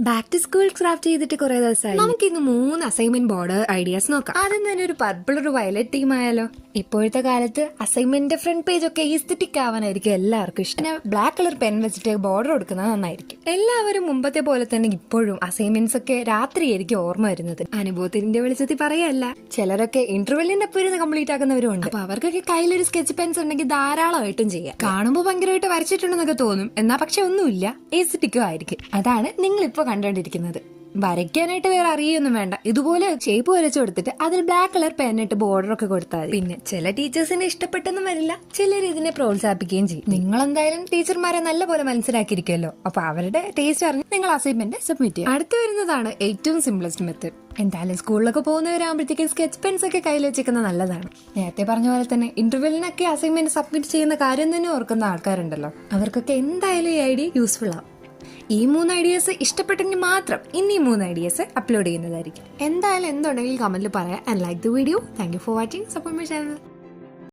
Back to school craft ചെയ്തിട്ട് കുറെ ദിവസമായി. നമുക്ക് ഇന്ന് 3 അസൈൻമെന്റ് ബോർഡ് ഐഡിയാസ് നോക്കാം. ആദ്യം തന്നെ ഒരു പർപ്പിൾ ഒരു വയലറ്റ് ടീം ആയാലോ. ഇപ്പോഴത്തെ കാലത്ത് അസൈൻമെന്റിന്റെ ഫ്രണ്ട് പേജ് ഒക്കെ ഈസ്തെറ്റിക് ആവാനായിരിക്കും എല്ലാവർക്കും ഇഷ്ടം. ബ്ലാക്ക് കളർ പെൻ വെച്ചിട്ട് ബോർഡർ കൊടുക്കുന്നത് നന്നായിരിക്കും. എല്ലാവരും മുമ്പത്തെ പോലെ തന്നെ ഇപ്പോഴും അസൈൻമെന്റ്സ് ഒക്കെ രാത്രിയായിരിക്കും ഓർമ്മ വരുന്നത്. അനുഭവത്തിന്റെ വെളിച്ചത്തിൽ പറയല്ല, ചിലരൊക്കെ ഇന്റർവെല്ലിന്റെ ഒപ്പം ഇരുന്ന് കംപ്ലീറ്റ് ആക്കുന്നവരും ഉണ്ട്. അപ്പൊ അവർക്കൊക്കെ കയ്യിലൊരു സ്കെച്ച് പെൻസ് ഉണ്ടെങ്കിൽ ധാരാളമായിട്ടും ചെയ്യാം. കാണുമ്പോൾ ഭയങ്കരമായിട്ട് വരച്ചിട്ടുണ്ടെന്നൊക്കെ തോന്നും, എന്നാ പക്ഷെ ഒന്നുമില്ല, എസ്തെറ്റിക്കും ആയിരിക്കും. അതാണ് നിങ്ങൾ ഇപ്പൊ കണ്ടുകൊണ്ടിരിക്കുന്നത്. വരയ്ക്കാനായിട്ട് വേറെ അറിയൊന്നും വേണ്ട, ഇതുപോലെ ഷേപ്പ് വരച്ചു കൊടുത്തിട്ട് അതിൽ ബ്ലാക്ക് കളർ പെന്നിട്ട് ബോർഡർ ഒക്കെ കൊടുത്താൽ മതി. പിന്നെ ചില ടീച്ചേഴ്സിനെ ഇഷ്ടപ്പെട്ടൊന്നും വരില്ല, ചിലർ ഇതിനെ പ്രോത്സാഹിപ്പിക്കുകയും ചെയ്യും. നിങ്ങൾ എന്തായാലും ടീച്ചർമാരെ നല്ലപോലെ മനസ്സിലാക്കിയിരിക്കുമല്ലോ, അപ്പൊ അവരുടെ ടേസ്റ്റ് അറിഞ്ഞ് നിങ്ങൾ അസൈൻമെന്റ് സബ്മിറ്റ് ചെയ്യും. അടുത്ത് വരുന്നതാണ് ഏറ്റവും സിംപ്ലസ്റ്റ് മെത്തേഡ്. എന്തായാലും സ്കൂളിലൊക്കെ പോകുന്നവരാകുമ്പോഴത്തേക്കും സ്കെച്ച് പെൻസ് ഒക്കെ കയ്യിൽ വെച്ചിരിക്കുന്നത് നല്ലതാണ്. നേരത്തെ പറഞ്ഞ പോലെ തന്നെ ഇന്റർവെല്ലിനൊക്കെ അസൈൻമെന്റ് സബ്മിറ്റ് ചെയ്യുന്ന കാര്യം തന്നെ ഓർക്കുന്ന ആൾക്കാരുണ്ടല്ലോ, അവർക്കൊക്കെ എന്തായാലും ഈ ഐഡിയ യൂസ്ഫുൾ ആവും. ഈ 3 ഐഡിയാസ് ഇഷ്ടപ്പെട്ടെങ്കിൽ മാത്രം ഇനി 3 ഐഡിയാസ് അപ്ലോഡ് ചെയ്യുന്നതായിരിക്കും. എന്തായാലും എന്തുണ്ടെങ്കിലും കമന്റിൽ പറയാം. And like the video. Thank you for watching. Support my channel.